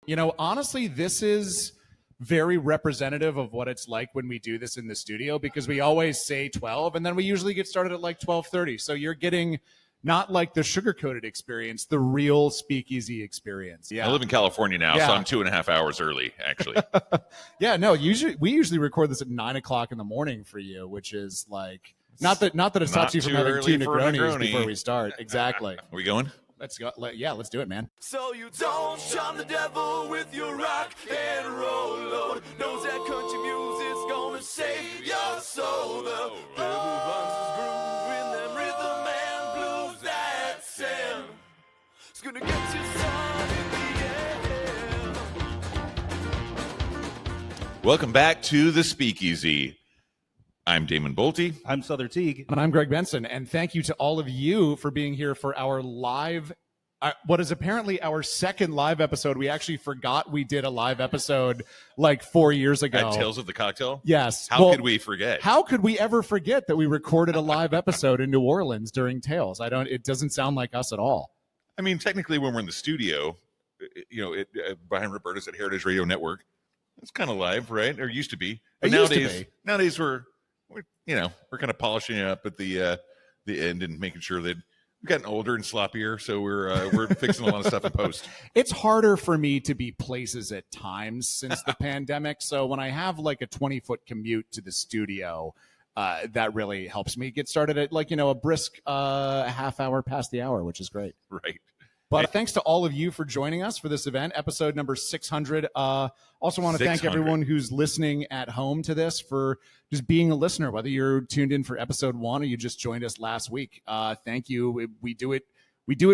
You know, honestly, this is very representative of what it's like when we do this in the studio, because we always say 12 and then we usually get started at like 12:30. So you're getting not like the sugar-coated experience, the real speakeasy experience. Yeah. I live in California now, so I'm 2.5 hours early, actually. Yeah, no, we usually record this at 9 o'clock in the morning for you, which is like, not that it stops you from having two Negronis before we start. Exactly. Are we going? Let's go. Yeah, let's do it, man. So you don't shun the devil with your rock and roll load. Knows that country music's gonna save your soul. The devil finds his groove in them rhythm and blues that sound. It's gonna get you sun in the air. Welcome back to the Speakeasy. I'm Damon Bolte. I'm Sother Teague. And I'm Greg Benson. And thank you to all of you for being here for our live, what is apparently our second live episode. We actually forgot we did a live episode like 4 years ago. At Tales of the Cocktail? Yes. How could we forget? How could we ever forget that we recorded a live episode in New Orleans during Tales? It doesn't sound like us at all. I mean, technically when we're in the studio, behind Roberta's at Heritage Radio Network, it's kind of live, right? Or used to be. But nowadays we're kind of polishing it up at the end and making sure that we've gotten older and sloppier, so we're fixing a lot of stuff in post. It's harder for me to be places at times since the pandemic. So when I have like a 20-foot commute to the studio, that really helps me get started at a brisk half hour past the hour, which is great. Right. But thanks to all of you for joining us for this event, episode number 600. Also want to thank everyone who's listening at home to this for just being a listener, whether you're tuned in for episode 1 or you just joined us last week. Thank you. We do it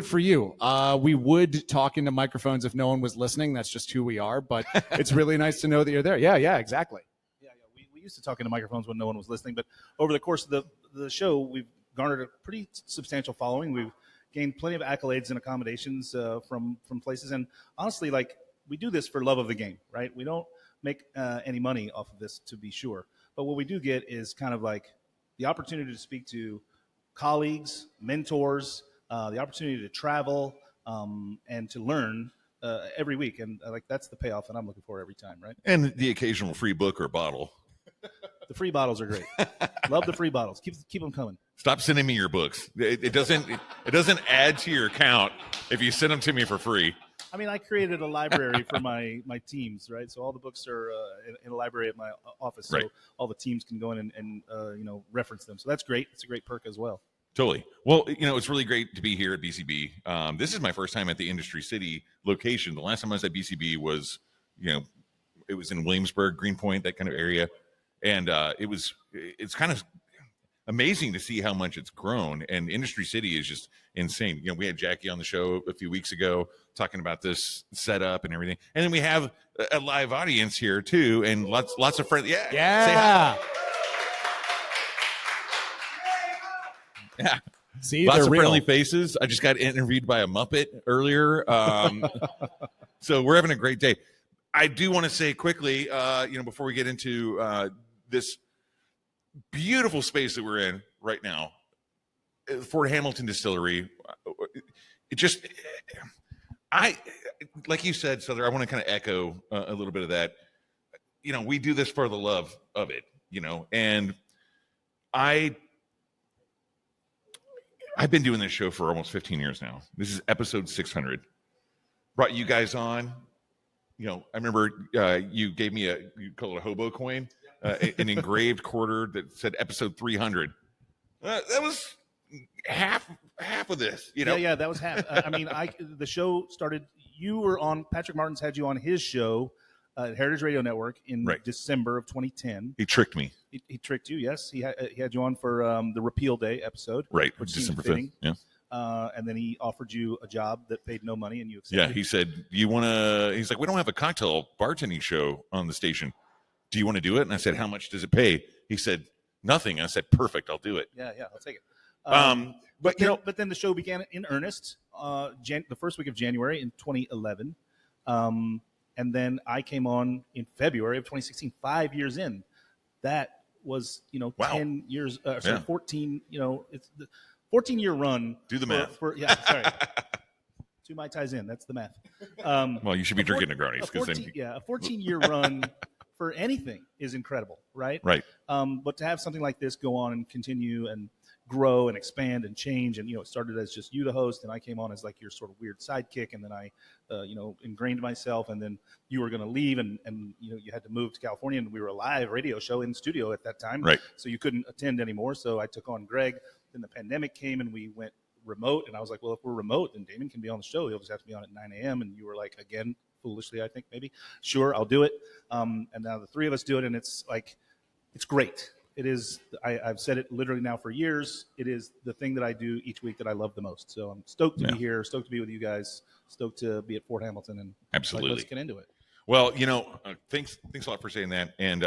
for you. We would talk into microphones if no one was listening. That's just who we are. But it's really nice to know that you're there. Yeah, exactly. Yeah. We used to talk into microphones when no one was listening. But over the course of the show, we've garnered a pretty substantial following. We've gained plenty of accolades and accommodations from places. And honestly, we do this for love of the game, right? We don't make any money off of this, to be sure. But what we do get is kind of like the opportunity to speak to colleagues, mentors, the opportunity to travel and to learn every week. And that's the payoff that I'm looking for every time, right? And the occasional free book or bottle. The free bottles are great. Love the free bottles. Keep them coming. Stop sending me your books. It doesn't add to your account if you send them to me for free. I mean, I created a library for my teams, right? So all the books are in a library at my office, so all the teams can go in and reference them. So that's great. It's a great perk as well. Totally. Well, it's really great to be here at BCB. This is my first time at the Industry City location. The last time I was at BCB was, it was in Williamsburg, Greenpoint, that kind of area. And it's kind of amazing to see how much it's grown. And Industry City is just insane. We had Jackie on the show a few weeks ago talking about this setup and everything. And then we have a live audience here too, and lots of friends. Yeah. Say hi. Yeah. See, lots of real. friendly faces. I just got interviewed by a Muppet earlier. So we're having a great day. I do want to say quickly, before we get into this beautiful space that we're in right now, Fort Hamilton Distillery. Like you said, Sother, I want to kind of echo a little bit of that. We do this for the love of it, and I've been doing this show for almost 15 years now. This is episode 600. Brought you guys on. I remember you gave me you call it a hobo coin, an engraved quarter that said episode 300. That was half of this, Yeah, that was half. The show started. You were on. Patrick Martin's had you on his show at Heritage Radio Network in December of 2010. He tricked me. He tricked you. Yes, he had you on for the Repeal Day episode. Right, which December 5th. Yeah. And then he offered you a job that paid no money, and you accepted. Yeah, he said, "You want to?" He's like, "We don't have a cocktail bartending show on the station. Do you want to do it?" And I said, "How much does it pay?" He said, "Nothing." I said, "Perfect, I'll do it." Yeah, I'll take it. But then the show began in earnest the first week of January in 2011, and then I came on in February of 2016. 5 years in, that was 10 years. 14. It's the 14-year run. Do the math. Sorry. 2 Mai Tais in. That's the math. Well, you should be drinking Negronis. A 14-year run for anything is incredible, right? Right. But to have something like this go on and continue and grow and expand and change, and it started as just you the host, and I came on as like your sort of weird sidekick, and then I ingrained myself, and then you were going to leave, and you had to move to California, and we were a live radio show in studio at that time, right? So you couldn't attend anymore, so I took on Greg. Then the pandemic came, and we went remote, and I was like, well, if we're remote, then Damon can be on the show. He'll just have to be on at 9 a.m. And you were like, again, foolishly, I think maybe, sure, I'll do it. And now the three of us do it, and it's like, it's great. It is. I've said it literally now for years. It is the thing that I do each week that I love the most. So I'm stoked to be here, stoked to be with you guys, stoked to be at Fort Hamilton, and absolutely, let's get into it. Well, thanks a lot for saying that. And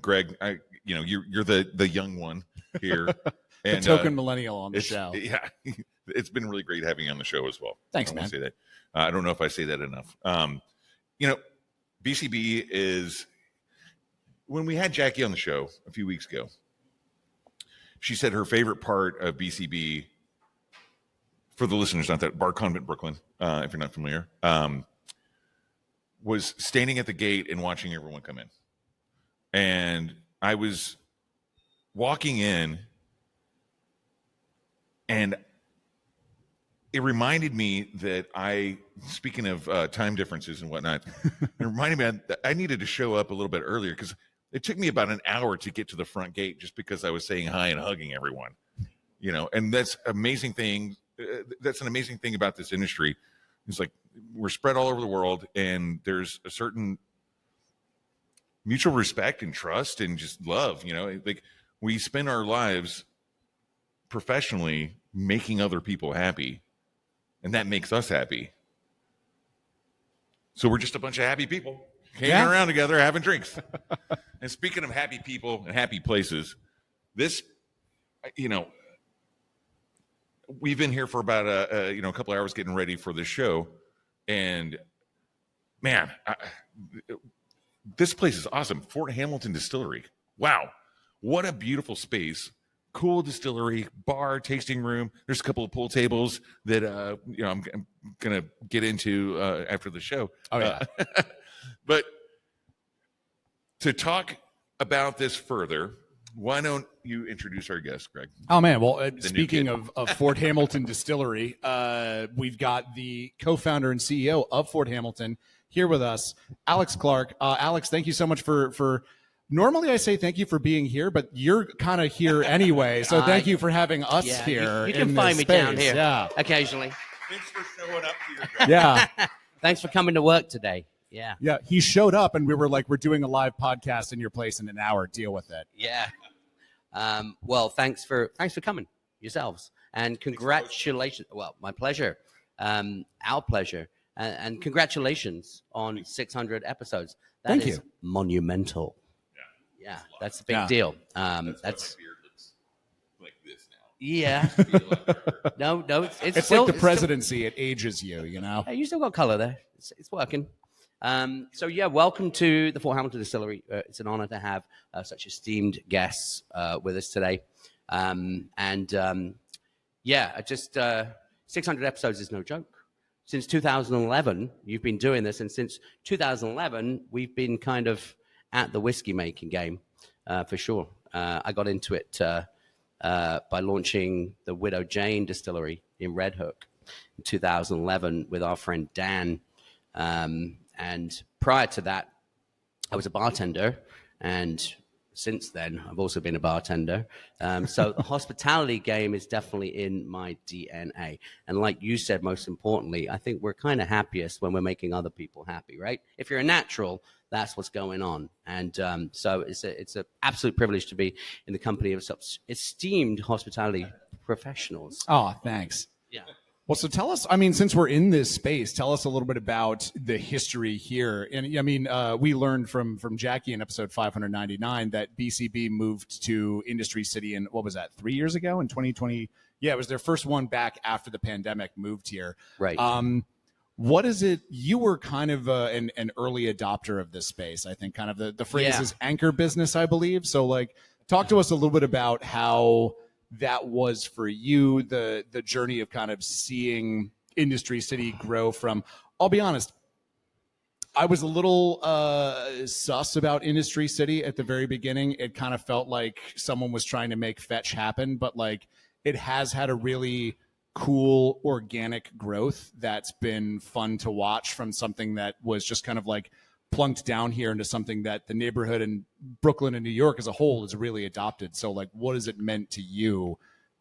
Greg, you're the young one here. And, the token millennial on the show. Yeah, it's been really great having you on the show as well. Thanks, I man. Want to say that. I don't know if I say that enough. BCB is, when we had Jackie on the show a few weeks ago, she said her favorite part of BCB, for the listeners, not that, Bar Convent Brooklyn, if you're not familiar, was standing at the gate and watching everyone come in. And I was walking in, and it reminded me that speaking of time differences and whatnot, it reminded me that I needed to show up a little bit earlier, because it took me about an hour to get to the front gate just because I was saying hi and hugging everyone, and that's amazing thing. That's an amazing thing about this industry. It's like we're spread all over the world, and there's a certain mutual respect and trust and just love, like we spend our lives professionally making other people happy, and that makes us happy. So we're just a bunch of happy people hanging around together having drinks. And speaking of happy people and happy places, this, we've been here for about a couple hours getting ready for this show, and man, this place is awesome. Fort Hamilton Distillery. Wow, what a beautiful space. Cool distillery, bar, tasting room. There's a couple of pool tables that I'm gonna get into after the show. Oh yeah. But to talk about this further, why don't you introduce our guest, Greg? Oh man, well, speaking of Fort Hamilton Distillery, we've got the co-founder and CEO of Fort Hamilton here with us, Alex Clark. Alex, thank you so much for. Normally I say thank you for being here, but you're kind of here anyway, so thank you for having us here. You can in find me space. down here occasionally. Thanks for showing up here. Yeah. Thanks for coming to work today. Yeah. Yeah, he showed up, and we were like, we're doing a live podcast in your place in an hour. Deal with it. Yeah. Well, thanks for coming yourselves, and congratulations. Well, my pleasure. Our pleasure, and congratulations on 600 episodes. That is monumental. Yeah, that's a big deal. That's why my beard looks like this now. Yeah. No, it's still, like the presidency. It ages you, Hey, you still got color there. It's working. So yeah, welcome to the Fort Hamilton Distillery. It's an honor to have such esteemed guests with us today. Just 600 episodes is no joke. Since 2011, you've been doing this, and since 2011, we've been kind of at the whiskey making game, for sure. I got into it by launching the Widow Jane Distillery in Red Hook in 2011 with our friend Dan. And prior to that, I was a bartender, and since then, I've also been a bartender. So the hospitality game is definitely in my DNA. And like you said, most importantly, I think we're kind of happiest when we're making other people happy, right? If you're a natural, that's what's going on. And so it's an absolute privilege to be in the company of such esteemed hospitality professionals. Oh, thanks. Yeah. Well, so tell us, since we're in this space, tell us a little bit about the history here. And we learned from Jackie in episode 599 that BCB moved to Industry City in, 3 years ago in 2020? Yeah, it was their first one back after the pandemic moved here. Right. What is it? You were kind of an early adopter of this space. I think kind of the phrase is anchor business, I believe. So talk to us a little bit about how that was for you, the journey of kind of seeing Industry City grow from? I'll be honest, I was a little sus about Industry City at the very beginning. It kind of felt like someone was trying to make fetch happen, but like it has had a really cool organic growth that's been fun to watch from something that was just kind of like plunked down here into something that the neighborhood in Brooklyn and New York as a whole has really adopted. So like, what has it meant to you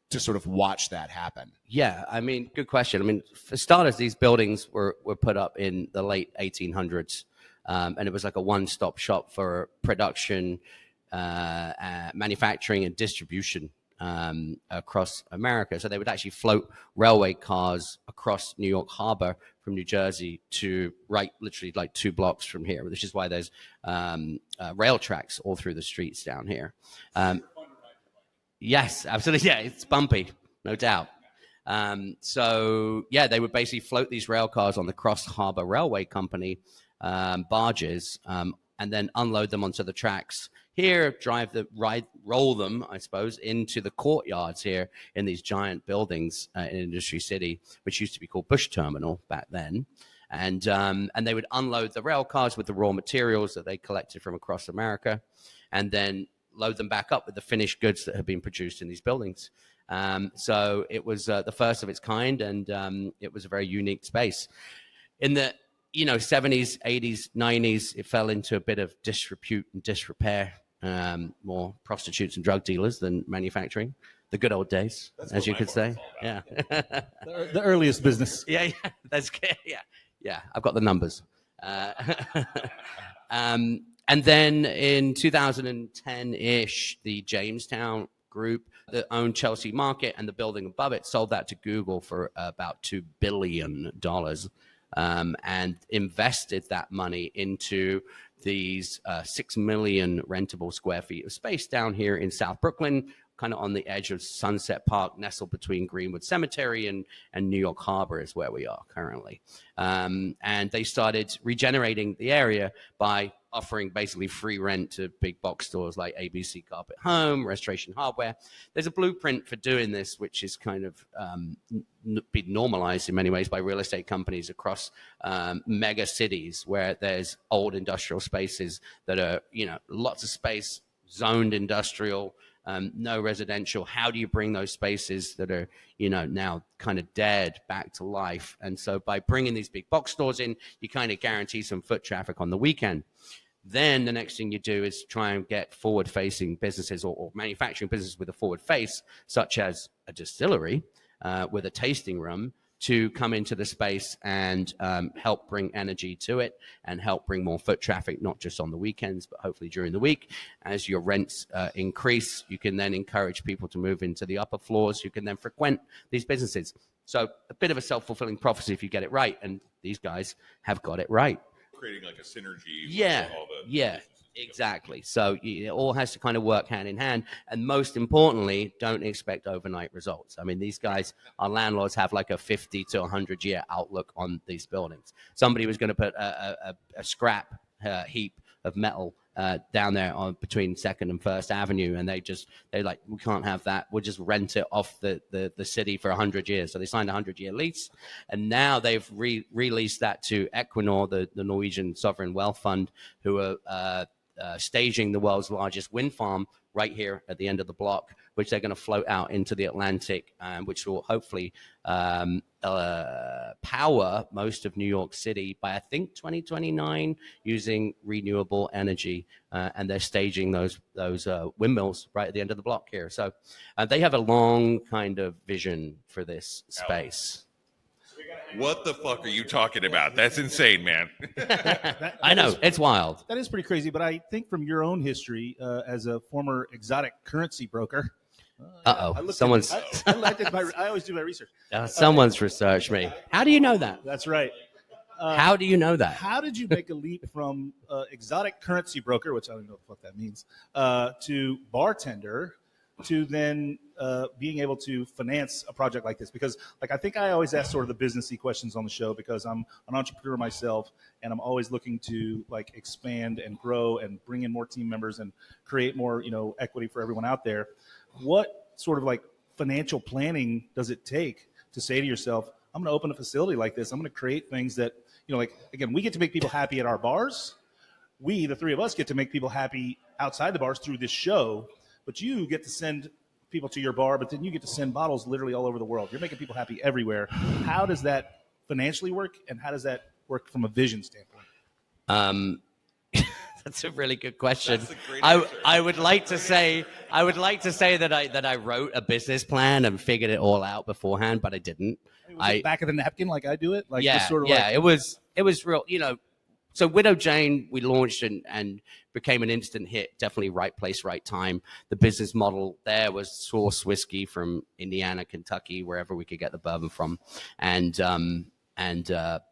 to sort of watch that happen? Yeah, I mean, good question. I mean, for starters, these buildings were put up in the late 1800s, and it was like a one-stop shop for production, manufacturing, and distribution across America. So they would actually float railway cars across New York Harbor from New Jersey to literally like 2 blocks from here, which is why there's rail tracks all through the streets down here. Yes, absolutely. Yeah, it's bumpy, no doubt. So, yeah, they would basically float these rail cars on the Cross Harbor Railway Company barges and then unload them onto the tracks here, roll them, I suppose, into the courtyards here in these giant buildings in Industry City, which used to be called Bush Terminal back then. And they would unload the rail cars with the raw materials that they collected from across America, and then load them back up with the finished goods that have been produced in these buildings. So it was the first of its kind, and it was a very unique space. In the 70s, 80s, 90s, it fell into a bit of disrepute and disrepair, more prostitutes and drug dealers than manufacturing. The good old days, as you could say. Yeah. The earliest business. Yeah, that's good. Yeah. I've got the numbers. And then in 2010-ish, the Jamestown group that owned Chelsea Market and the building above it sold that to Google for about $2 billion, and invested that money into these 6 million rentable square feet of space down here in South Brooklyn, kind of on the edge of Sunset Park, nestled between Greenwood Cemetery and New York Harbor is where we are currently. And they started regenerating the area by offering basically free rent to big box stores like ABC Carpet Home, Restoration Hardware. There's a blueprint for doing this, which is kind of been normalized in many ways by real estate companies across mega cities, where there's old industrial spaces that are, lots of space, zoned industrial, no residential. How do you bring those spaces that are, now kind of dead back to life? And so by bringing these big box stores in, you kind of guarantee some foot traffic on the weekend. Then the next thing you do is try and get forward-facing businesses or manufacturing businesses with a forward face, such as a distillery with a tasting room, to come into the space and help bring energy to it and help bring more foot traffic, not just on the weekends, but hopefully during the week. As your rents increase, you can then encourage people to move into the upper floors who can then frequent these businesses. So a bit of a self-fulfilling prophecy if you get it right, and these guys have got it right. Creating like a synergy. Yeah, exactly. So it all has to kind of work hand in hand. And most importantly, don't expect overnight results. I mean, these guys, our landlords, have like a 50 to 100-year outlook on these buildings. Somebody was going to put a scrap heap of metal down there between 2nd and 1st Avenue, and they're like, we can't have that. We'll just rent it off the city for 100 years. So they signed a 100-year lease, and now they've released that to Equinor, the Norwegian sovereign wealth fund, who are staging the world's largest wind farm right here at the end of the block, which they're going to float out into the Atlantic, which will hopefully power most of New York City by, I think, 2029 using renewable energy. And they're staging those windmills right at the end of the block here. So they have a long kind of vision for this space. What the fuck are you talking about? That's insane, man. I know, it's wild. That is pretty crazy, but I think from your own history as a former exotic currency broker. Someone's. I always do my research. Someone's researched me. How do you know that? That's right. How do you know that? How did you make a leap from exotic currency broker, which I don't know what that means, to bartender, to then being able to finance a project like this? Because I think I always ask sort of the businessy questions on the show, because I'm an entrepreneur myself, and I'm always looking to expand and grow and bring in more team members and create more equity for everyone out there. What sort of financial planning does it take to say to yourself, I'm going to open a facility like this. I'm going to create things that, like, again, we get to make people happy at our bars. We, the three of us, get to make people happy outside the bars through this show. But you get to send people to your bar, but then you get to send bottles literally all over the world. You're making people happy everywhere. How does that financially work, and how does that work from a vision standpoint? That's a really good question. I would like to say that I wrote a business plan and figured it all out beforehand, but I didn't. Was it back of the napkin like I do it? Like, yeah, just sort of yeah. like... It was real. So Widow Jane, we launched and became an instant hit. Definitely right place, right time. The business model there was source whiskey from Indiana, Kentucky, wherever we could get the bourbon from, and cut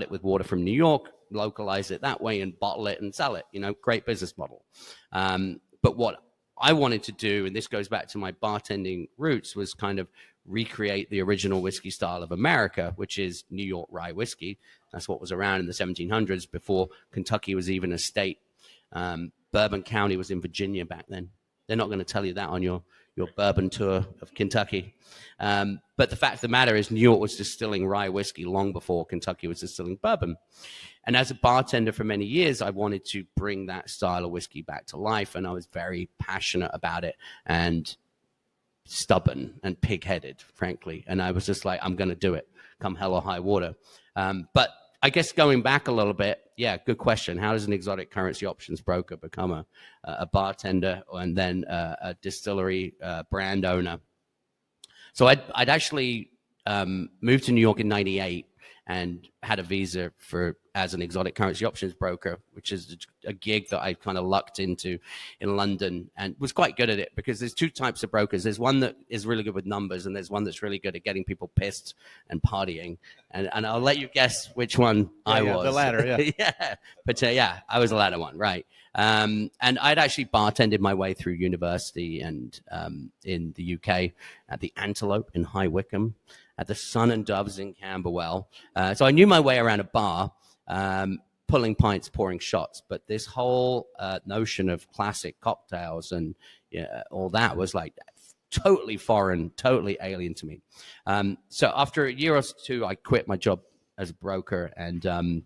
it with water from New York, localize it that way, and bottle it and sell it. Great business model. But what I wanted to do, and this goes back to my bartending roots, was kind of recreate the original whiskey style of America, which is New York rye whiskey. That's what was around in the 1700s before Kentucky was even a state. Bourbon County was in Virginia back then. They're not going to tell you that on your bourbon tour of Kentucky. But the fact of the matter is New York was distilling rye whiskey long before Kentucky was distilling bourbon. And as a bartender for many years, I wanted to bring that style of whiskey back to life. And I was very passionate about it and stubborn and pig-headed, frankly. And I was just like, I'm going to do it, come hell or high water. But I guess going back a little bit, yeah, good question. How does an exotic currency options broker become a bartender and then a distillery brand owner? So I'd actually moved to New York in '98 and had a visa as an exotic currency options broker, which is a gig that I kind of lucked into in London and was quite good at it because there's two types of brokers. There's one that is really good with numbers and there's one that's really good at getting people pissed and partying. And I'll let you guess which one I was. The latter, yeah. Yeah. But I was the latter one, right. And I'd actually bartended my way through university and in the UK at the Antelope in High Wycombe, at the Sun and Doves in Camberwell. So I knew my way around a bar, pulling pints, pouring shots. But this whole notion of classic cocktails and all that was like totally foreign, totally alien to me. So after a year or two, I quit my job as a broker and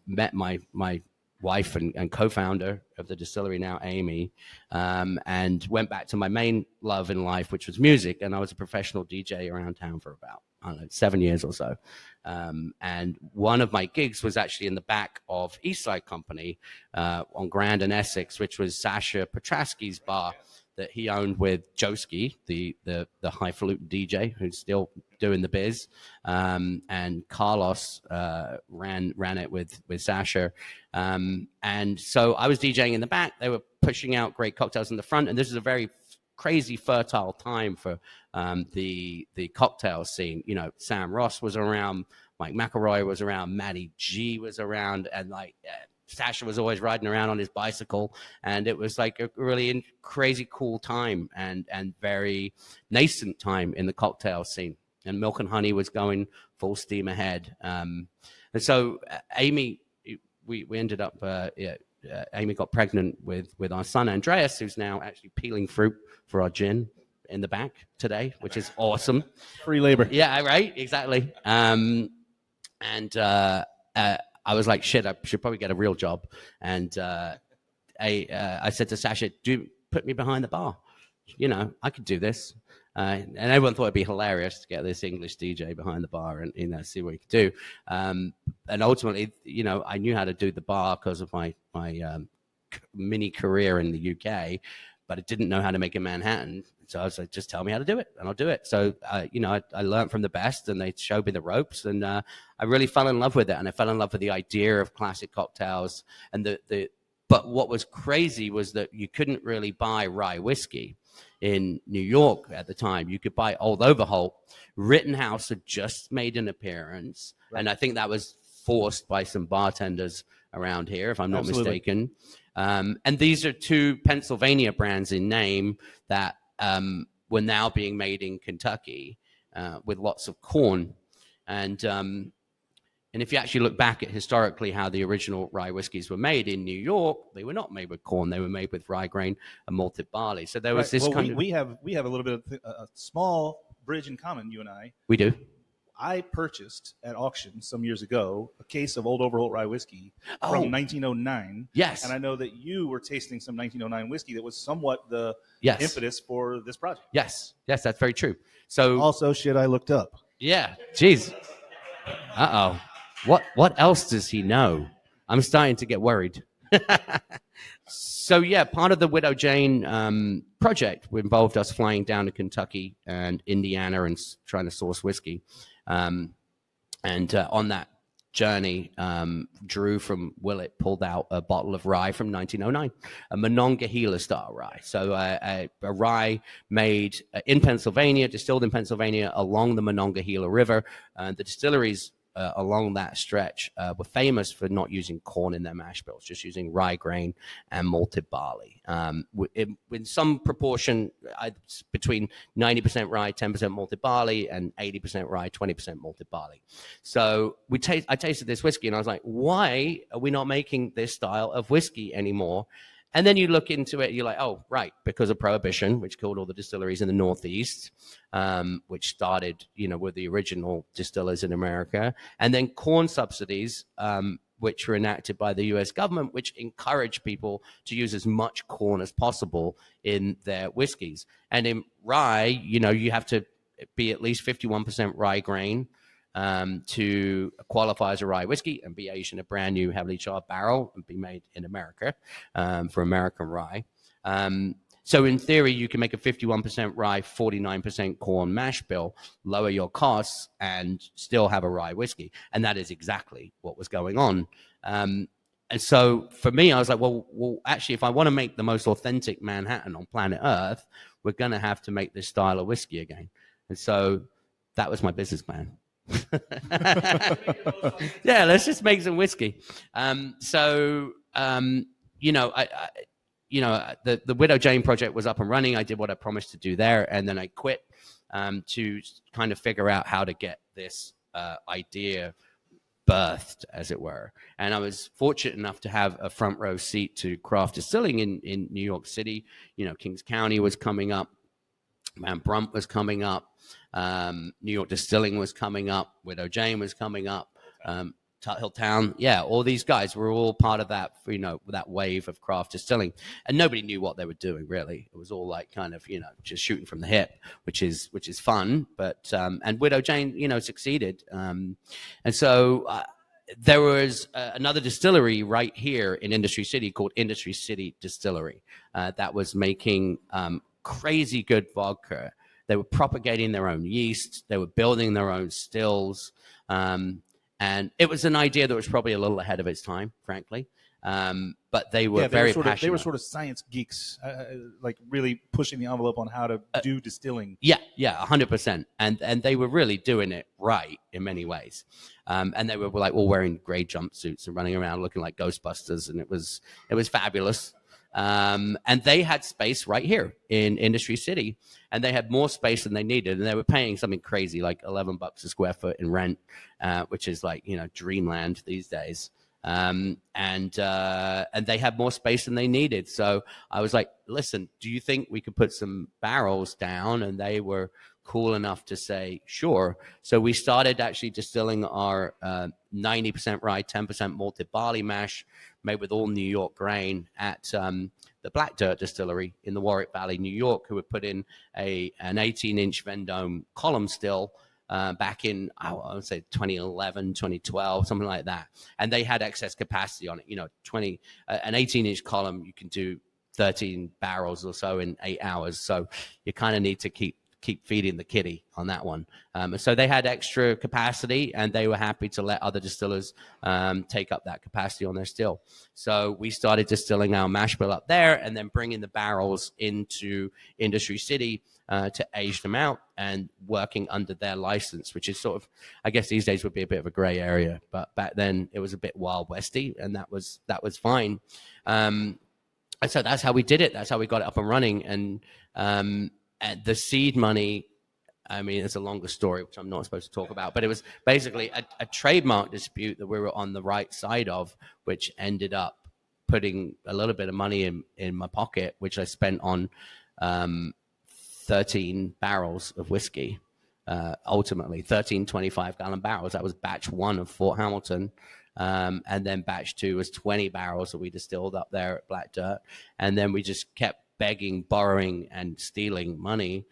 met my wife and co-founder of the distillery now, Amy, and went back to my main love in life, which was music. And I was a professional DJ around town for about, 7 years or so. And one of my gigs was actually in the back of East Side Company on Grand and Essex, which was Sasha Petraske's bar that he owned with Joski, the highfalutin DJ who's still doing the biz, and Carlos ran it with Sasha, and so I was DJing in the back. They were pushing out great cocktails in the front, and this is a very crazy fertile time for the cocktail scene. Sam Ross was around, Mike McElroy was around, Matty G was around, and Sasha was always riding around on his bicycle, and it was like a really crazy cool time and very nascent time in the cocktail scene. And Milk and Honey was going full steam ahead. And so Amy, we ended up, Amy got pregnant with our son Andreas, who's now actually peeling fruit for our gin in the back today, which is awesome. Free labor. Yeah, right, exactly. I was like, shit, I should probably get a real job. And I said to Sasha, put me behind the bar. I could do this. And everyone thought it'd be hilarious to get this English DJ behind the bar and see what he could do. And ultimately, I knew how to do the bar because of my mini career in the UK, but I didn't know how to make in Manhattan. So I was like, just tell me how to do it, and I'll do it. So, I learned from the best, and they showed me the ropes, and I really fell in love with it. And I fell in love with the idea of classic cocktails. And but what was crazy was that you couldn't really buy rye whiskey in New York at the time. You could buy Old Overholt. Rittenhouse had just made an appearance, right. And I think that was forced by some bartenders around here, if I'm not mistaken. And these are two Pennsylvania brands in name that were now being made in Kentucky with lots of corn. And if you actually look back at historically how the original rye whiskeys were made in New York, they were not made with corn. They were made with rye grain and malted barley. So there was this kind of... We have a little bit of a small bridge in common, you and I. We do. I purchased at auction some years ago a case of Old Overholt Rye Whiskey from 1909. Yes. And I know that you were tasting some 1909 whiskey that was somewhat the impetus for this project. Yes, that's very true. So also shit I looked up. Yeah, geez. Uh-oh. What else does he know? I'm starting to get worried. So, yeah, part of the Widow Jane project involved us flying down to Kentucky and Indiana and trying to source whiskey. And on that journey, Drew from Willett pulled out a bottle of rye from 1909, a Monongahela style rye. So a rye made in Pennsylvania, distilled in Pennsylvania along the Monongahela River. The distilleries along that stretch were famous for not using corn in their mash bills, just using rye grain and malted barley. In some proportion, between 90% rye, 10% malted barley, and 80% rye, 20% malted barley. So I tasted this whiskey, and I was like, why are we not making this style of whiskey anymore? And then you look into it, you're like, oh, right, because of Prohibition, which killed all the distilleries in the Northeast, which started, with the original distillers in America, and then corn subsidies, which were enacted by the U.S. government, which encouraged people to use as much corn as possible in their whiskeys. And in rye, you have to be at least 51% rye grain to qualify as a rye whiskey and be aged in a brand new heavily charred barrel and be made in America for American rye. So in theory, you can make a 51% rye, 49% corn mash bill, lower your costs, and still have a rye whiskey. And that is exactly what was going on. And so for me, I was like, well, actually, if I want to make the most authentic Manhattan on planet Earth, we're going to have to make this style of whiskey again. And so that was my business plan. Yeah, let's just make some whiskey. The Widow Jane project was up and running. I did what I promised to do there, and then I quit to kind of figure out how to get this idea birthed, as it were. And I was fortunate enough to have a front row seat to craft distilling in New York City. Kings County was coming up, Van Brunt was coming up, New York Distilling was coming up, Widow Jane was coming up, Tuthill Town. Yeah, all these guys were all part of that, that wave of craft distilling. And nobody knew what they were doing, really. It was all like kind of, just shooting from the hip, which is fun. But, and Widow Jane, succeeded. And so there was another distillery right here in Industry City called Industry City Distillery that was making crazy good vodka. They were propagating their own yeast. They were building their own stills. And it was an idea that was probably a little ahead of its time, frankly. But they were very passionate. They were sort of science geeks, like really pushing the envelope on how to do distilling. Yeah, 100%. And they were really doing it right in many ways. And they were like all wearing gray jumpsuits and running around looking like Ghostbusters. And it was fabulous. And they had space right here in Industry City, and they had more space than they needed, and they were paying something crazy like $11 a square foot in rent, which is like dreamland these days. And they had more space than they needed. So I was like, listen, do you think we could put some barrels down? And they were cool enough to say sure. So we started actually distilling our 90% rye, 10% malted barley mash made with all New York grain at the Black Dirt Distillery in the Warwick Valley, New York, who had put in an 18-inch Vendome column still back in, I would say 2011, 2012, something like that. And they had excess capacity on it. An 18-inch column, you can do 13 barrels or so in 8 hours. So you kind of need to keep feeding the kitty on that one. So they had extra capacity, and they were happy to let other distillers take up that capacity on their still. So we started distilling our mash bill up there and then bringing the barrels into Industry City to age them out and working under their license, which is sort of, I guess these days would be a bit of a gray area, but back then it was a bit Wild Westy, and that was fine. And so that's how we did it. That's how we got it up and running. And the seed money, I mean, it's a longer story, which I'm not supposed to talk about, but it was basically a trademark dispute that we were on the right side of, which ended up putting a little bit of money in my pocket, which I spent on 13 barrels of whiskey. ultimately 13 25-gallon barrels. That was batch 1 of Fort Hamilton. And then batch 2 was 20 barrels that we distilled up there at Black Dirt. And then we just kept begging, borrowing, and stealing money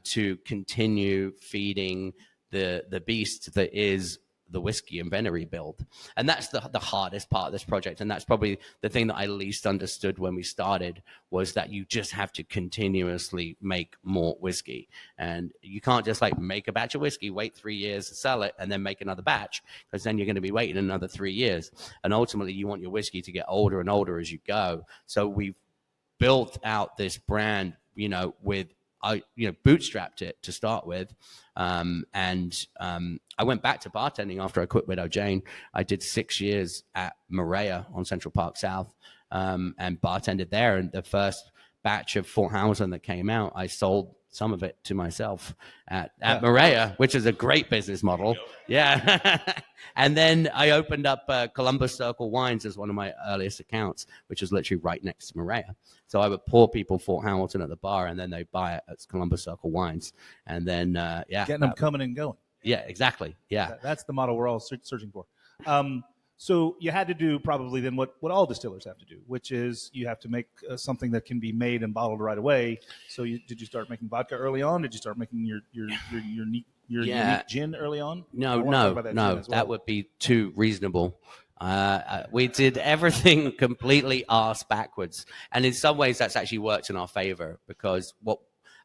to continue feeding the beast that is the whiskey inventory build. And that's the hardest part of this project. And that's probably the thing that I least understood when we started, was that you just have to continuously make more whiskey. And you can't just like make a batch of whiskey, wait 3 years to sell it, and then make another batch, because then you're going to be waiting another 3 years. And ultimately you want your whiskey to get older and older as you go. So we've built out this brand, with bootstrapped it to start with. I went back to bartending after I quit Widow Jane. I did 6 years at Maria on Central Park South, and bartended there. And the first batch of Fort Hamilton that came out, I sold some of it to myself at Maria, which is a great business model. Yeah. And then I opened up Columbus Circle Wines as one of my earliest accounts, which was literally right next to Maria. So I would pour people Fort Hamilton at the bar, and then they buy it at Columbus Circle Wines. And then, getting them coming and going. Yeah, exactly. Yeah. That's the model we're all searching for. So you had to do probably then what all distillers have to do, which is you have to make something that can be made and bottled right away. So did you start making vodka early on? Did you start making your unique gin early on? No. That would be too reasonable. We did everything completely arse backwards. And in some ways that's actually worked in our favor, because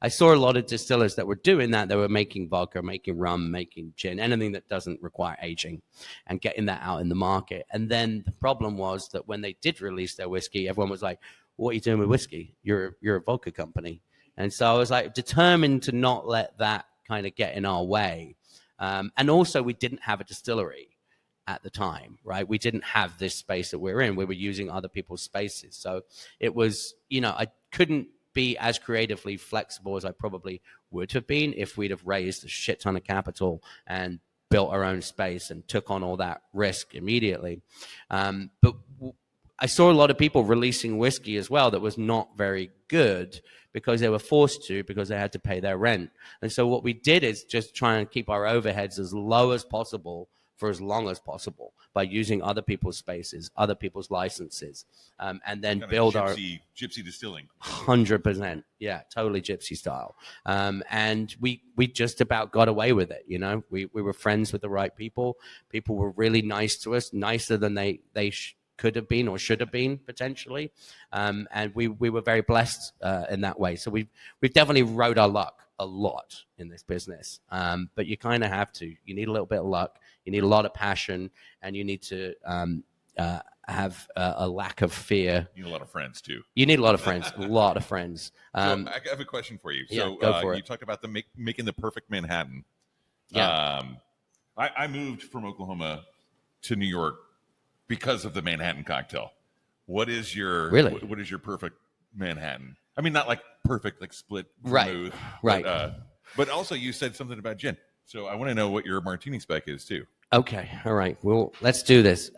I saw a lot of distillers that were doing that. They were making vodka, making rum, making gin, anything that doesn't require aging, and getting that out in the market. And then the problem was that when they did release their whiskey, everyone was like, what are you doing with whiskey? You're a vodka company. And so I was like determined to not let that kind of get in our way. And also we didn't have a distillery at the time, right? We didn't have this space that we're in. We were using other people's spaces. So it was, I couldn't be as creatively flexible as I probably would have been if we'd have raised a shit ton of capital and built our own space and took on all that risk immediately. But I saw a lot of people releasing whiskey as well that was not very good, because they were forced to, because they had to pay their rent. And so what we did is just try and keep our overheads as low as possible for as long as possible by using other people's spaces, other people's licenses, and then build our gypsy distilling. 100%, yeah, totally gypsy style. And we just about got away with it. We were friends with the right people. People were really nice to us, nicer than they could have been or should have been potentially. And we were very blessed in that way. So we've definitely rode our luck a lot in this business. But you kind of have to. You need a little bit of luck. You need a lot of passion, and you need to have a lack of fear. You need a lot of friends too. You need a lot of friends. A lot of friends. So I have a question for you. So go for it. You talked about making the perfect Manhattan. Yeah. I moved from Oklahoma to New York because of the Manhattan cocktail. What is your perfect Manhattan? I mean, not like perfect, like split vermouth, right. But also, you said something about gin, so I want to know what your martini spec is too. Okay, all right. Well, let's do this.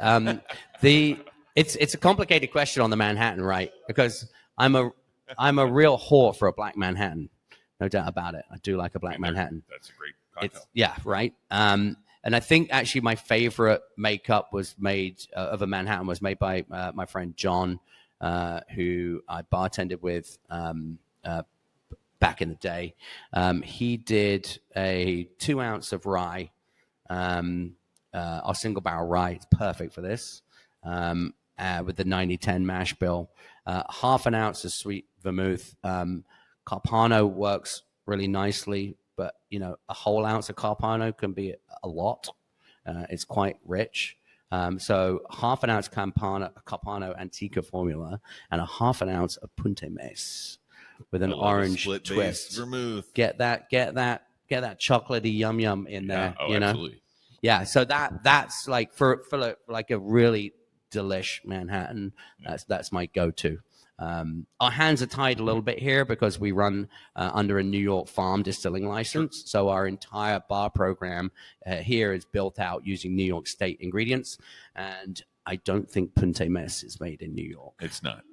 It's a complicated question on the Manhattan, right? Because I'm a real whore for a black Manhattan, no doubt about it. I do like a black Manhattan. That's a great cocktail. Right. And I think actually my favorite makeup was made of a Manhattan was made by my friend John, who I bartended with back in the day. He did a 2 ounce of rye, our single barrel rye. It's perfect for this, with the 90-10 mash bill. Half an ounce of sweet vermouth. Carpano works really nicely, but a whole ounce of Carpano can be a lot. It's quite rich. So half an ounce Carpano Antica formula and a half an ounce of Punta Mes with an orange twist. Vermouth. Get that chocolatey yum in there. Absolutely. Yeah. So that's like for like a really delish Manhattan. That's my go-to. Our hands are tied a little bit here because we run under a New York farm distilling license. So our entire bar program here is built out using New York State ingredients. And I don't think Punta Mes is made in New York. It's not.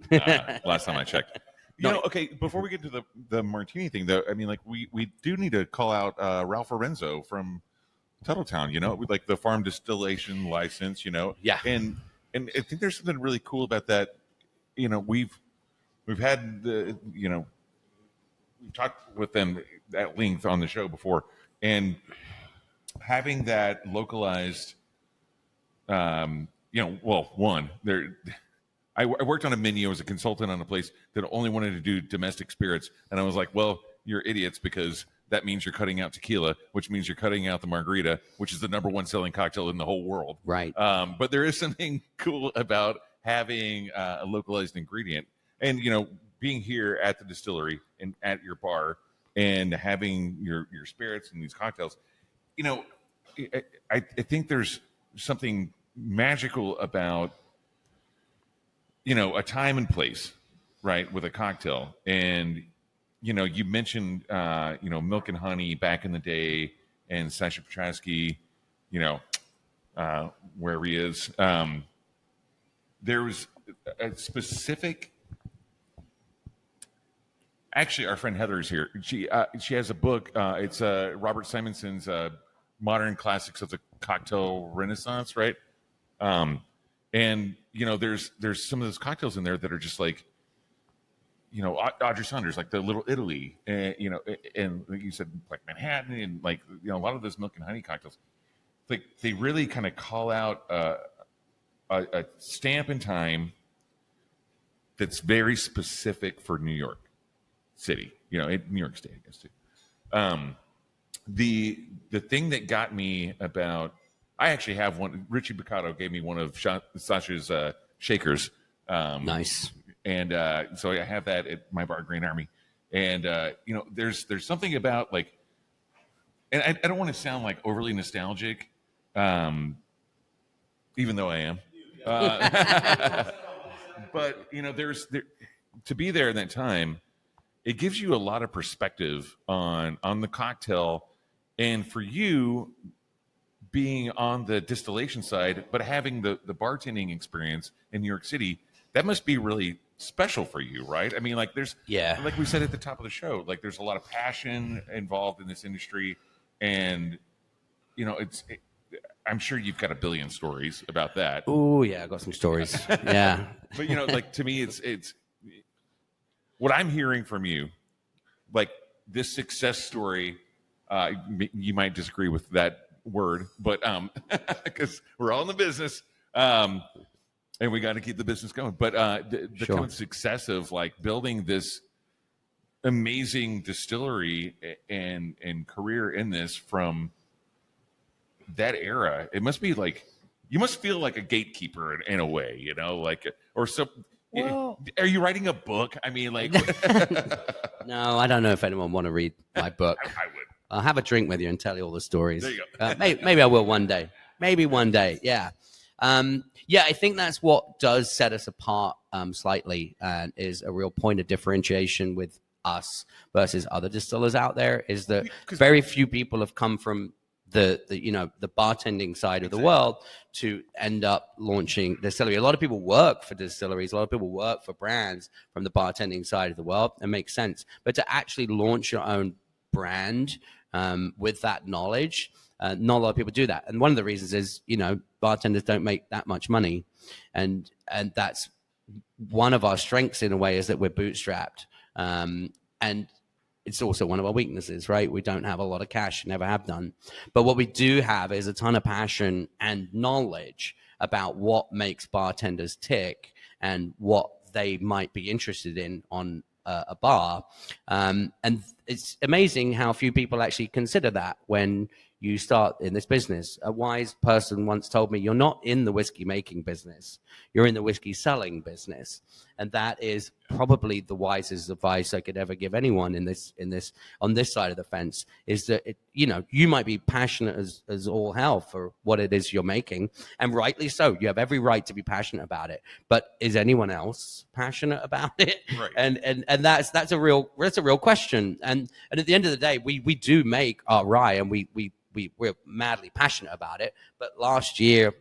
Last time I checked. You know, okay, before we get to the martini thing, though, I mean, like, we do need to call out Ralph Lorenzo from Tuttletown, you know, with like the farm distillation license, you know. Yeah. And I think there's something really cool about that. You know, we've had the, you know, we've talked with them at length on the show before, and having that localized, you know, well, one, I worked on a menu as a consultant on a place that only wanted to do domestic spirits. And I was like, well, you're idiots, because that means you're cutting out tequila, which means you're cutting out the margarita, which is the #1 selling cocktail in the whole world. Right. But there is something cool about having a localized ingredient. And, you know, being here at the distillery and at your bar and having your spirits and these cocktails, you know, I think there's something magical about, you know, a time and place, right, with a cocktail. And, you know, you mentioned, you know, Milk and Honey back in the day, and Sasha Petraske, you know, wherever he is. There was a specific, actually, our friend Heather is here. She has a book. It's Robert Simonson's Modern Classics of the Cocktail Renaissance, right? And, you know, there's some of those cocktails in there that are just like, you know, Audrey Saunders, like the Little Italy, and, you know, and like you said, like Manhattan, and like, you know, a lot of those Milk and Honey cocktails, like they really kind of call out a stamp in time that's very specific for New York City, you know, New York State, I guess, too. The thing that got me about, I actually have one. Richie Baccato gave me one of Sasha's shakers. Nice. And so I have that at my bar, Green Army. And, you know, there's something about, like, and I don't want to sound like overly nostalgic, even though I am. But, you know, to be there in that time, it gives you a lot of perspective on the cocktail. And for you, being on the distillation side, but having the bartending experience in New York City, that must be really special for you, right? I mean, like, there's, like we said at the top of the show, like, there's a lot of passion involved in this industry, and, you know, I'm sure you've got a billion stories about that. Oh yeah, I got some stories. Yeah. But, you know, like, to me, it's what I'm hearing from you, like, this success story. You might disagree with that word, but because we're all in the business, and we got to keep the business going. But the kind of success of, like, building this amazing distillery and career in this from that era, it must be like, you must feel like a gatekeeper in a way, you know, like, or so. Well, are you writing a book? I mean, like, no, I don't know if anyone want to read my book. I would. I'll have a drink with you and tell you all the stories. There you go. Maybe I will one day. Maybe one day. Yeah. Yeah, I think that's what does set us apart slightly, and is a real point of differentiation with us versus other distillers out there, is that very few people have come from the you know, the bartending side of the world to end up launching distillery. A lot of people work for distilleries. A lot of people work for brands from the bartending side of the world. It makes sense. But to actually launch your own brand with that knowledge, not a lot of people do that. And one of the reasons is, you know, bartenders don't make that much money. And that's one of our strengths in a way, is that we're bootstrapped. And it's also one of our weaknesses, right? We don't have a lot of cash, never have done. But what we do have is a ton of passion and knowledge about what makes bartenders tick and what they might be interested in on a bar. And it's amazing how few people actually consider that when you start in this business. A wise person once told me, you're not in the whiskey making business, you're in the whiskey selling business. And that is probably the wisest advice I could ever give anyone in this on this side of the fence, is that you know, you might be passionate as all hell for what it is you're making, and rightly so. You have every right to be passionate about it. But is anyone else passionate about it? Right. And that's a real question. And at the end of the day, we do make our rye, and we're madly passionate about it. But last year,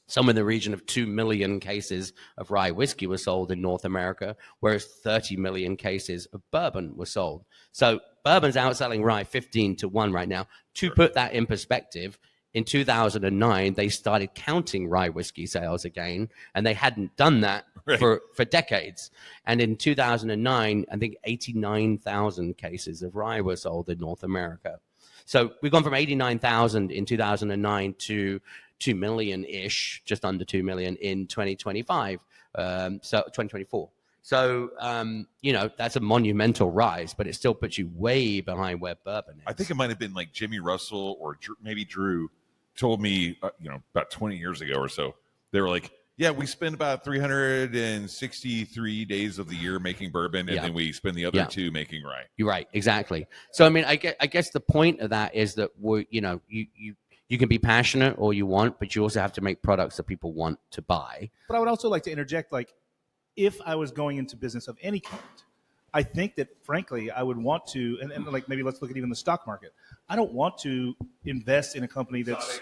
Somewhere in the region of 2 million cases of rye whiskey were sold in North America, whereas 30 million cases of bourbon were sold. So bourbon's outselling rye 15-1 right now. To put that in perspective, in 2009, they started counting rye whiskey sales again, and they hadn't done that for decades. And in 2009, I think 89,000 cases of rye were sold in North America. So we've gone from 89,000 in 2009 to 2 million-ish, just under 2 million in 2025, so 2024. So, that's a monumental rise, but it still puts you way behind where bourbon is. I think it might have been like Jimmy Russell or maybe Drew told me, about 20 years ago or so. They were like, yeah, we spend about 363 days of the year making bourbon, and then we spend the other 2 making rye. You're right, exactly. So, I mean, I guess the point of that is that you can be passionate all you want, but you also have to make products that people want to buy. But I would also like to interject, like, if I was going into business of any kind, I think that, frankly, I would want to, and like maybe let's look at even the stock market. I don't want to invest in a company that's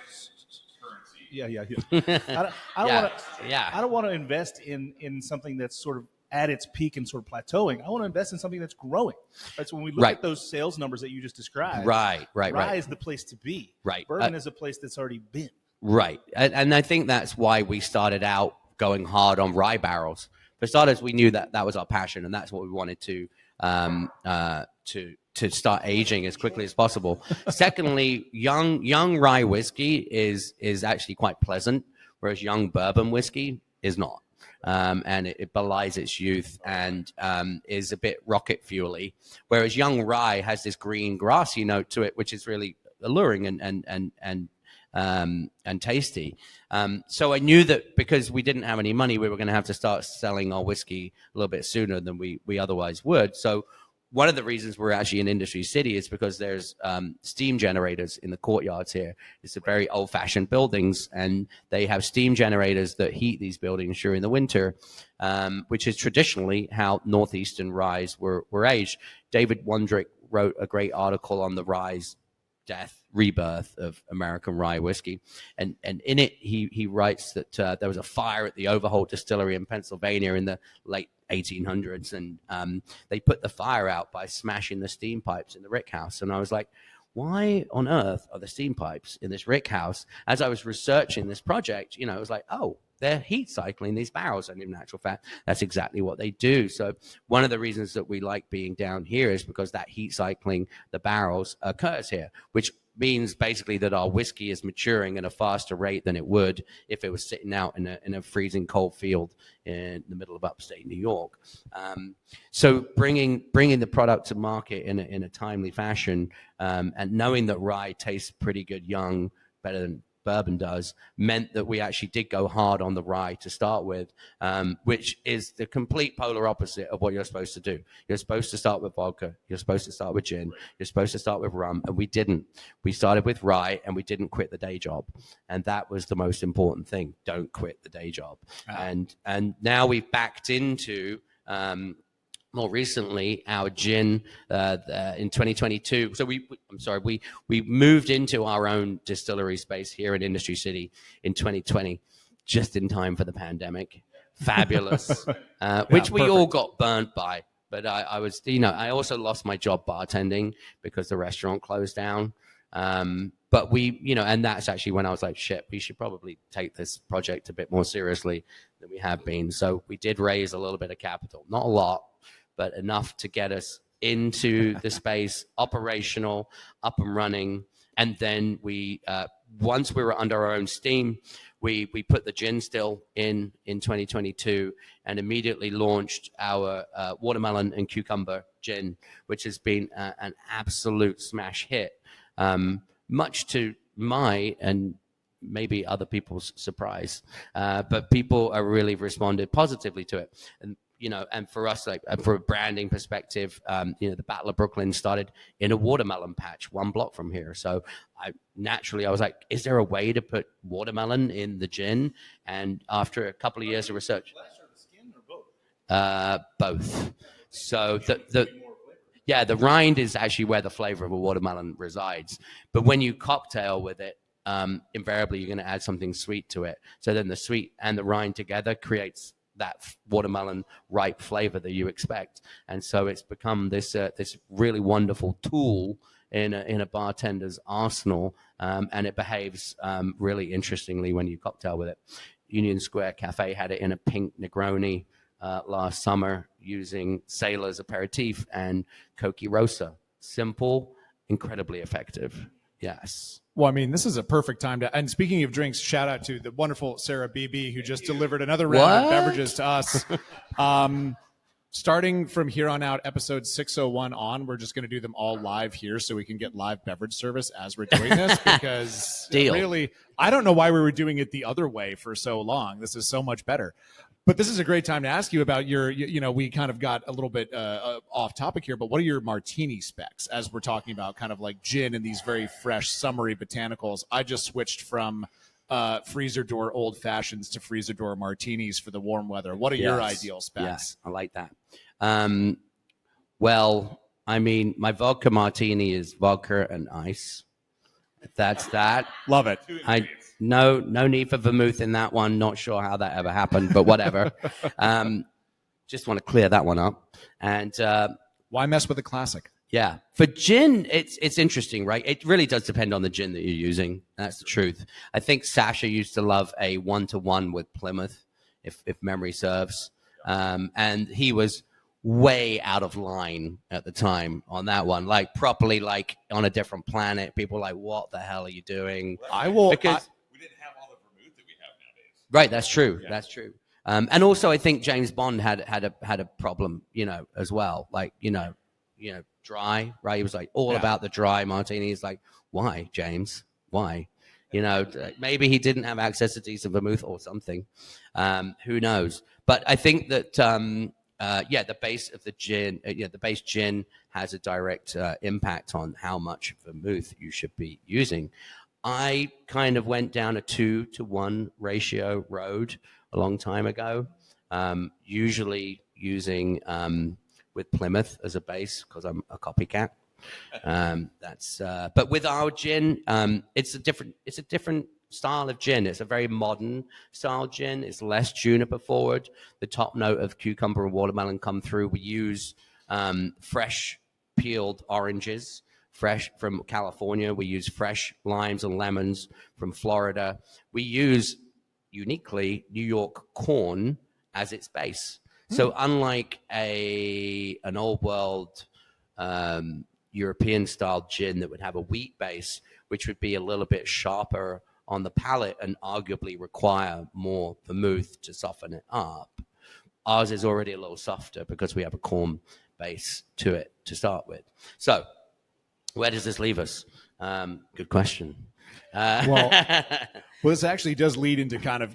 I don't want to invest in something that's sort of at its peak and sort of plateauing. I want to invest in something that's growing. Right. So when we look at those sales numbers that you just described, rye is the place to be. Right. Bourbon is a place that's already been. Right. And I think that's why we started out going hard on rye barrels. For starters, we knew that was our passion, and that's what we wanted to start aging as quickly as possible. Secondly, young rye whiskey is actually quite pleasant, whereas young bourbon whiskey is not. And it belies its youth and is a bit rocket fuely, whereas young rye has this green grassy note to it, which is really alluring and tasty. So I knew that because we didn't have any money, we were going to have to start selling our whiskey a little bit sooner than we otherwise would. So one of the reasons we're actually in Industry City is because there's steam generators in the courtyards here. It's a very old-fashioned buildings, and they have steam generators that heat these buildings during the winter, which is traditionally how Northeastern ryes were aged. David Wondrich wrote a great article on the rise, death, rebirth of American rye whiskey, and in it he writes that there was a fire at the Overholt Distillery in Pennsylvania in the late 1800s, and they put the fire out by smashing the steam pipes in the rick house. And I was like, why on earth are the steam pipes in this rick house? As I was researching this project, it was like, oh, they're heat cycling these barrels, and in actual fact, that's exactly what they do. So one of the reasons that we like being down here is because that heat cycling the barrels occurs here, which means basically that our whiskey is maturing at a faster rate than it would if it was sitting out in a freezing cold field in the middle of upstate New York. So bringing the product to market in a timely fashion, and knowing that rye tastes pretty good young, better than bourbon does, meant that we actually did go hard on the rye to start with, which is the complete polar opposite of what you're supposed to do. You're supposed to start with vodka. You're supposed to start with gin. You're supposed to start with rum, and we didn't. We started with rye, and we didn't quit the day job, and that was the most important thing. Don't quit the day job. And now we've backed into more recently our gin in 2022. So we moved into our own distillery space here in Industry City in 2020, just in time for the pandemic. Fabulous, which we all got burnt by. But I was, I also lost my job bartending because the restaurant closed down. But we, and that's actually when I was like, shit, we should probably take this project a bit more seriously than we have been. So we did raise a little bit of capital, not a lot, but enough to get us into the space, operational, up and running. And then we, once we were under our own steam, we put the gin still in 2022 and immediately launched our watermelon and cucumber gin, which has been an absolute smash hit, much to my and maybe other people's surprise. But people are really responded positively to it. And for us, like for a branding perspective, the Battle of Brooklyn started in a watermelon patch 1 block from here. So I was like, is there a way to put watermelon in the gin? And after a couple of years of research, both. So the rind is actually where the flavor of a watermelon resides. But when you cocktail with it, invariably you're going to add something sweet to it. So then the sweet and the rind together creates that watermelon ripe flavor that you expect. And so it's become this really wonderful tool in a bartender's arsenal, and it behaves really interestingly when you cocktail with it. Union Square Cafe had it in a pink Negroni last summer using Sailor's aperitif and Coqui Rosa. Simple, incredibly effective. Yes. Well, I mean, this is a perfect time to. And speaking of drinks, shout out to the wonderful Sarah BB who just delivered another round of beverages to us. Starting from here on out, episode 601 on, we're just going to do them all live here so we can get live beverage service as we're doing this, because really, I don't know why we were doing it the other way for so long. This is so much better. But this is a great time to ask you about your, we kind of got a little bit off topic here, but what are your martini specs as we're talking about kind of like gin and these very fresh, summery botanicals? I just switched from freezer door old fashions to freezer door martinis for the warm weather. What are your ideal specs? Yes, I like that. Well, I mean, my vodka martini is vodka and ice. That's that. Love it. No need for vermouth in that one. Not sure how that ever happened, but whatever. Just want to clear that one up. And why mess with a classic? Yeah. For gin, it's interesting, right? It really does depend on the gin that you're using. That's the truth. I think Sasha used to love a 1-to-1 with Plymouth, if memory serves. And he was way out of line at the time on that one, like properly, like on a different planet. People were like, what the hell are you doing? Because we didn't have all the vermouth that we have nowadays. Right. That's true. Yeah. That's true. And also I think James Bond had a problem, as well. Like, dry, right? He was like all about the dry martini. He's like, why, James? Why? Maybe he didn't have access to decent vermouth or something. Who knows? But I think that, the base of the gin, the base gin has a direct impact on how much vermouth you should be using. I kind of went down a 2-to-1 ratio road a long time ago, usually using with Plymouth as a base because I'm a copycat. But with our gin, it's a different style of gin. It's a very modern style gin. It's less juniper forward. The top note of cucumber and watermelon come through. We use fresh peeled oranges, fresh from California. We use fresh limes and lemons from Florida. We use uniquely New York corn as its base. So unlike an old world European style gin that would have a wheat base, which would be a little bit sharper on the palate and arguably require more vermouth to soften it up, ours is already a little softer because we have a corn base to it to start with. So where does this leave us? Good question. Well, this actually does lead into kind of,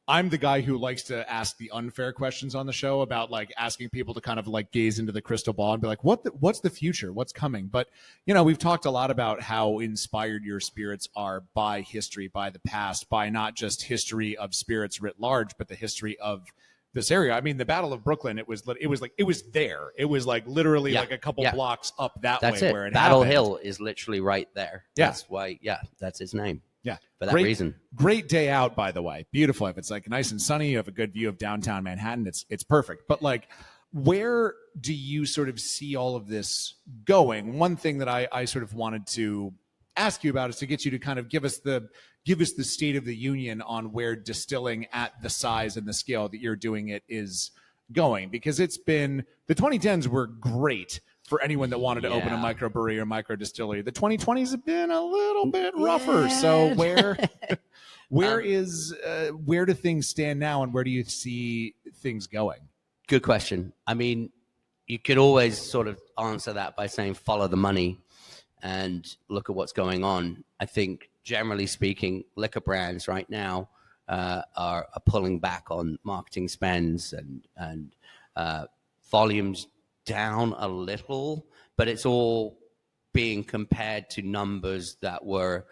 I'm the guy who likes to ask the unfair questions on the show about like asking people to kind of like gaze into the crystal ball and be like, what's the future? What's coming? But, we've talked a lot about how inspired your spirits are by history, by the past, by not just history of spirits writ large, but the history of this area. I mean, the Battle of Brooklyn, it was there. It was like literally like a couple blocks up that way where it Battle happened. Hill is literally right there. Yeah. That's why, that's his name. Yeah. For that reason. Great day out, by the way. Beautiful. If it's like nice and sunny, you have a good view of downtown Manhattan, it's perfect. But like, where do you sort of see all of this going? One thing that I sort of wanted to ask you about is to get you to kind of give us the state of the union on where distilling at the size and the scale that you're doing it is going, because it's been, the 2010s were great for anyone that wanted to open a microbrewery or microdistillery. The 2020s have been a little bit rougher. So where do things stand now, and where do you see things going? Good question. I mean, you could always sort of answer that by saying follow the money and look at what's going on. I think generally speaking, liquor brands right now are pulling back on marketing spends and volumes down a little, but it's all being compared to numbers that were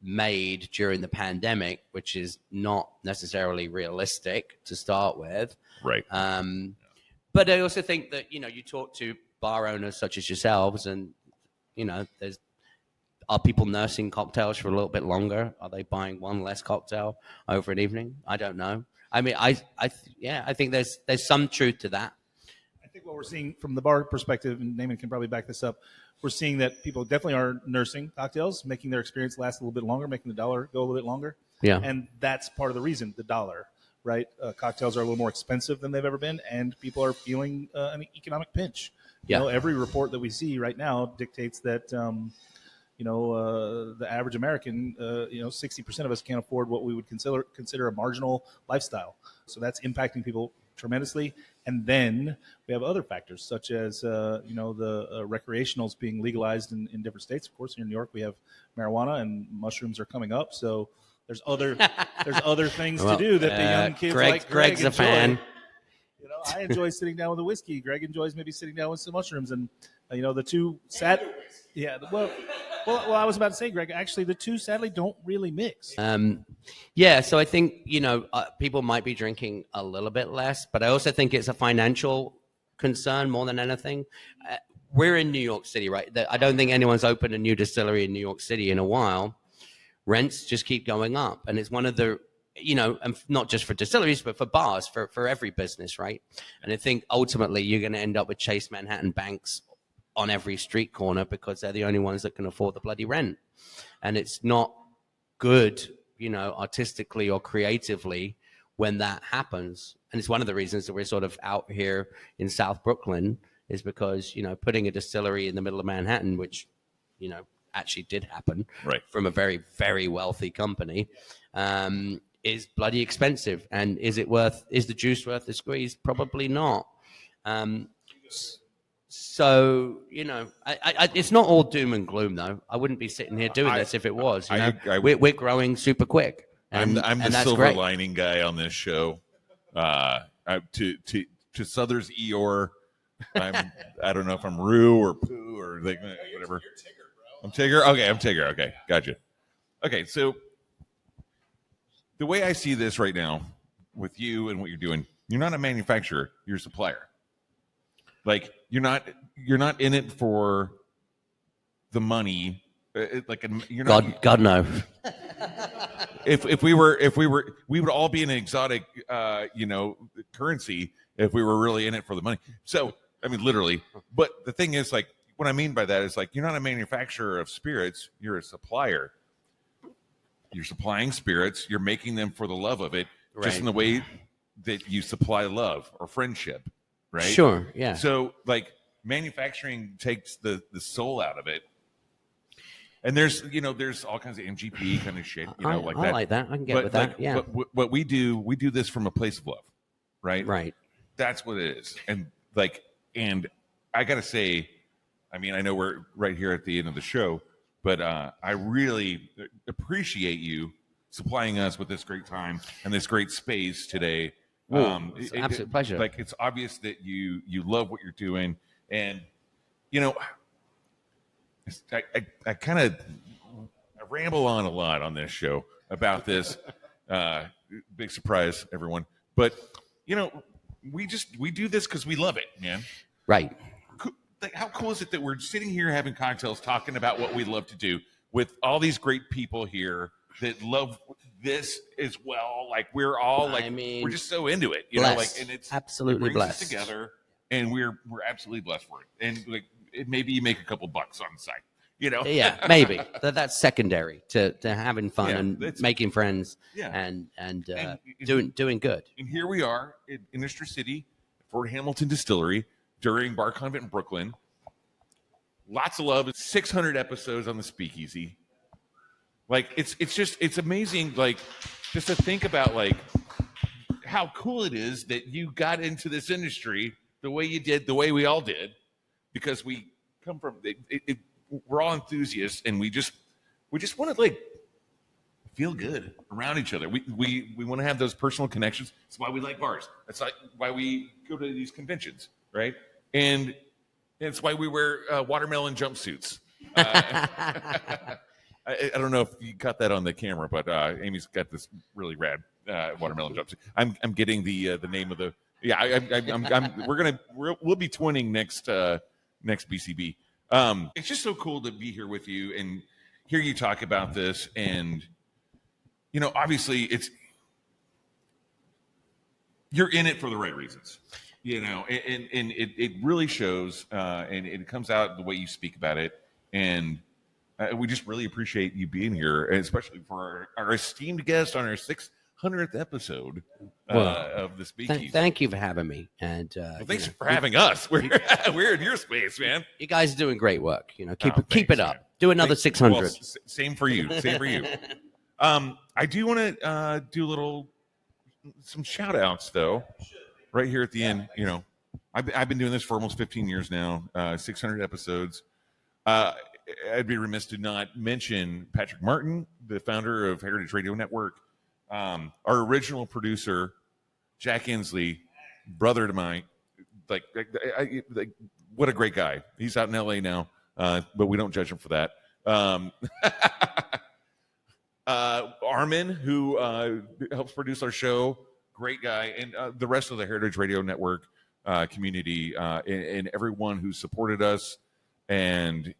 made during the pandemic, which is not necessarily realistic to start with. Right. But I also think that, you talk to bar owners such as yourselves, and, there's are people nursing cocktails for a little bit longer? Are they buying one less cocktail over an evening? I don't know. I mean, I think there's some truth to that. I think what we're seeing from the bar perspective, and Damon can probably back this up, we're seeing that people definitely are nursing cocktails, making their experience last a little bit longer, making the dollar go a little bit longer. Yeah. And that's part of the reason, the dollar, right? Cocktails are a little more expensive than they've ever been, and people are feeling an economic pinch. Yeah. You know, every report that we see right now dictates that, the average American, 60% of us can't afford what we would consider a marginal lifestyle. So that's impacting people tremendously. And then we have other factors such as, the recreationals being legalized in different states. Of course, here in New York, we have marijuana and mushrooms are coming up. So there's other things to do that the young kids like Greg's Greg a fan. You know, I enjoy sitting down with a whiskey. Greg enjoys maybe sitting down with some mushrooms. And, the two sad. Yeah. Well, I was about to say, Greg, actually, the two sadly don't really mix. So I think, people might be drinking a little bit less, but I also think it's a financial concern more than anything. We're in New York City, right? I don't think anyone's opened a new distillery in New York City in a while. Rents just keep going up. And it's one of the, and not just for distilleries, but for bars, for every business, right? And I think ultimately you're going to end up with Chase Manhattan banks on every street corner because they're the only ones that can afford the bloody rent. And it's not good, artistically or creatively when that happens. And it's one of the reasons that we're sort of out here in South Brooklyn is because, putting a distillery in the middle of Manhattan, which, actually did happen from a very, very wealthy company, is bloody expensive. And is the juice worth the squeeze? Probably not. So, it's not all doom and gloom, though. I wouldn't be sitting here doing this if it was. We're growing super quick. I'm the silver lining guy on this show. To Sother's Eeyore, I don't know if I'm Rue or Pooh or whatever. I'm Tigger. Okay, I'm Tigger. Okay, gotcha. Okay, so the way I see this right now with you and what you're doing, you're not a manufacturer. You're a supplier. Like you're not in it for the money. You're not. God no. If we were, we would all be in an exotic, currency if we were really in it for the money. So I mean, literally. But the thing is, like, what I mean by that is, like, you're not a manufacturer of spirits. You're a supplier. You're supplying spirits. You're making them for the love of it, just in the way that you supply love or friendship. Right? Sure, yeah. So, like, manufacturing takes the soul out of it. And there's all kinds of MGP kind of shit, I like that. I like that. I can get with that, yeah. But what we do this from a place of love, right? Right. That's what it is. And, and I got to say, I mean, I know we're right here at the end of the show, but I really appreciate you supplying us with this great time and this great space today. It's an absolute pleasure. Like, it's obvious that you love what you're doing, and I kind of ramble on a lot on this show about this. Big surprise, everyone. But we do this because we love it, man. Right. How cool is it that we're sitting here having cocktails, talking about what we love to do with all these great people here that love this as well. Like, we're all we're just so into it, blessed. and it's absolutely it brings blessed us together, and we're absolutely blessed for it. And maybe you make a couple bucks on the side, Yeah, maybe that's secondary to having fun and making friends. And doing good. And here we are in Industry City, Fort Hamilton Distillery during Bar Convent in Brooklyn. Lots of love. 600 episodes on the Speakeasy. Like, it's amazing, like, just to think about, like, how cool it is that you got into this industry the way you did, the way we all did, because we come from we're all enthusiasts, and we just want to, like, feel good around each other. We want to have those personal connections. That's why we like bars. That's why we go to these conventions, right? And it's why we wear watermelon jumpsuits. I don't know if you got that on the camera, but Amy's got this really rad watermelon jumpsuit. I'm getting the name of the we'll be twinning next BCB. It's just so cool to be here with you, and hear you talk about this, and obviously you're in it for the right reasons, and it really shows, and it comes out the way you speak about it, and we just really appreciate you being here, and especially for our esteemed guest on our 600th episode of the Speakeasy. Thank you for having me, and thanks for having us. We're in your space, man. You guys are doing great work. Keep it up. Man. Do another 600. Well, same for you. Same for you. I do want to do some shout outs though, right here at the end. I've been doing this for almost 15 years now, 600 episodes. I'd be remiss to not mention Patrick Martin, the founder of Heritage Radio Network, our original producer, Jack Inslee, brother to mine. Like, what a great guy. He's out in LA now, but we don't judge him for that. Armin, who helps produce our show, great guy, and the rest of the Heritage Radio Network community, and everyone who supported us. And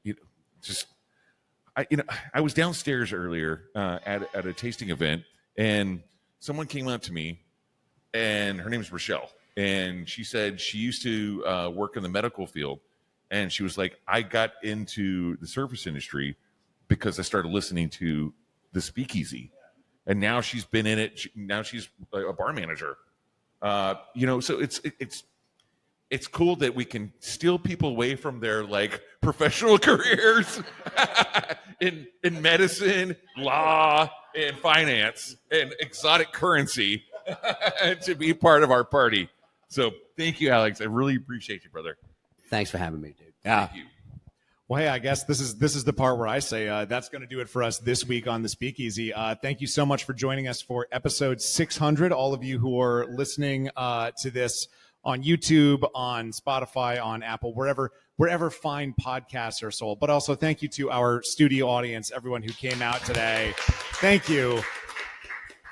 I was downstairs earlier at a tasting event, and someone came up to me, and her name is Rochelle, and she said she used to work in the medical field, and she was like, I got into the service industry because I started listening to the Speakeasy, and now she's been in it. Now she's a bar manager. So it's cool that we can steal people away from their professional careers in medicine, law, and finance, and exotic currency to be part of our party. So thank you, Alex. I really appreciate you, brother. Thanks for having me, dude. Yeah. Thank you. Well, hey, I guess this is the part where I say that's going to do it for us this week on the Speakeasy. Thank you so much for joining us for episode 600. All of you who are listening to this on YouTube, on Spotify, on Apple, wherever fine podcasts are sold. But also thank you to our studio audience, everyone who came out today. Thank you.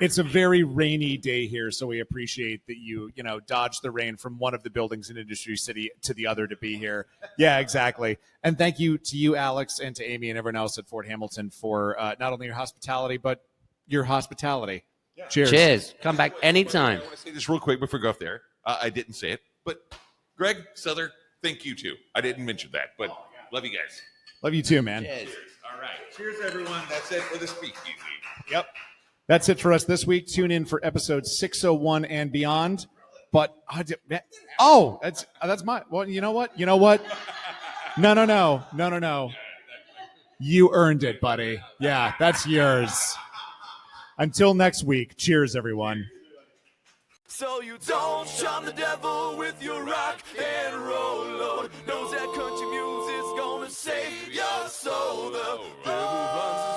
It's a very rainy day here, so we appreciate that you dodged the rain from one of the buildings in Industry City to the other to be here. Yeah, exactly. And thank you to you, Alex, and to Amy and everyone else at Fort Hamilton for not only your hospitality, but your hospitality. Yeah. Cheers. Cheers. Come back anytime. I want to say this real quick before we go off there. I didn't say it, but Greg, Sother, thank you too. I didn't mention that, but love you guys. Love you too, man. Cheers. All right. Cheers, everyone. That's it for the Speakeasy. Yep. That's it for us this week. Tune in for episode 601 and beyond. But that's my. Well, you know what? No. You earned it, buddy. Yeah, that's yours. Until next week. Cheers, everyone. So you don't charm the devil with your rock and roll load. Knows that country music's gonna save your soul. The rebel runs